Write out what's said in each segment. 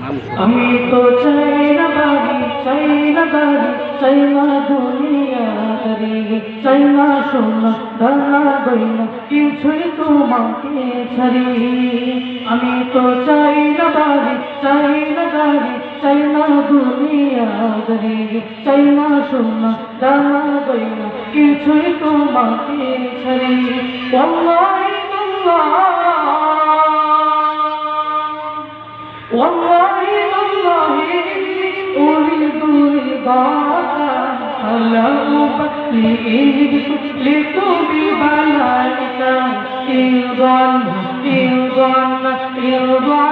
আমি তো চাই না বাড়ি, চাই না গাড়ি, চাই না দুনিয়াদারি, চাই না সোনা দানা গয়না, কিছুই তোমাকে ছাড়ি। আমি তো চাই না বাড়ি, চাই না গাড়ি, চাই না দুনিয়াদারি, চাই না সোনা দানা গয়না, কিছুই তোমাকে ছাড়ি। ওয়াল্লাহি والله والله أريد رضاك فلا أبالي ببلائك رضا رضا رضا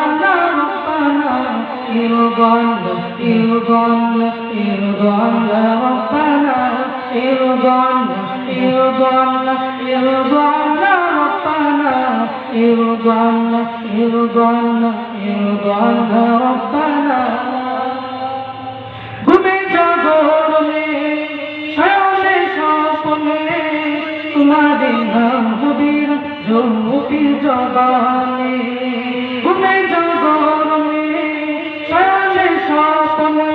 ربنا رضا رضا رضا ربنا رضا رضا رضا ربنا رضا رضا رضا ربنا ঘুমে জাগরণে শয়নে স্বপ্নে তোমারে নাম হবির জমুকি জবানে ঘুমে জাগরণে শয়নে স্বপ্নে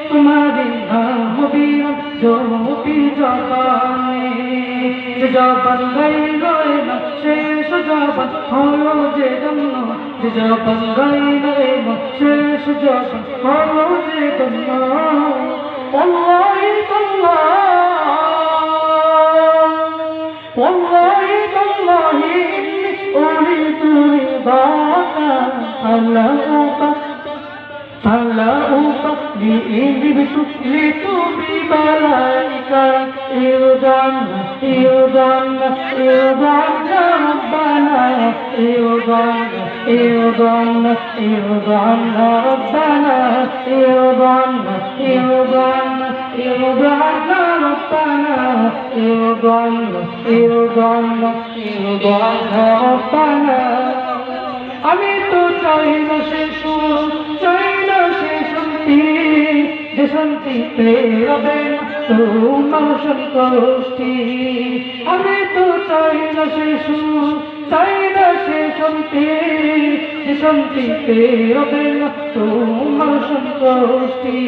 তোমারে নাম হবির জমুকি জবানে জবান গাইল না শেষ জবান হলো যে জন্য জবান গাইল না শেষ জবান হলো যে জন্য والله والله والله أريد رضاك فلا أبالي ببلائك رضا رضا رضا ربنا رضا رضا رضا ربنا رضا رضا رضا ربنا رضا رضا رضا ربنا আমি তো চাই না সে সুর, চাই না সে শান্তি, যে শান্তিতে রবে না তোমার সন্তুষ্টি। আমি তো চাই না সে সুর, চাই না সে শান্তি, যে শান্তিতে রবে না তোমার সন্তুষ্টি।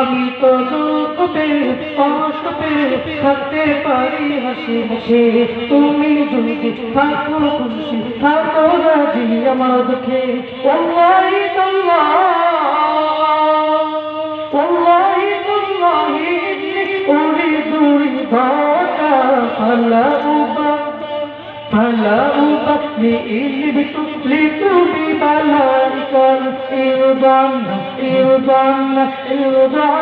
আমি তো দুঃখ পেয়ে কষ্ট পেয়ে থাকতে পারি হাসি মুখে, তুমি যদি থাকো খুশি থাকো রাজি আমার দুঃখে। والله والله والله والله أريد رضاك فلا أبالي ابتليت ببلائك رضا رضا رضا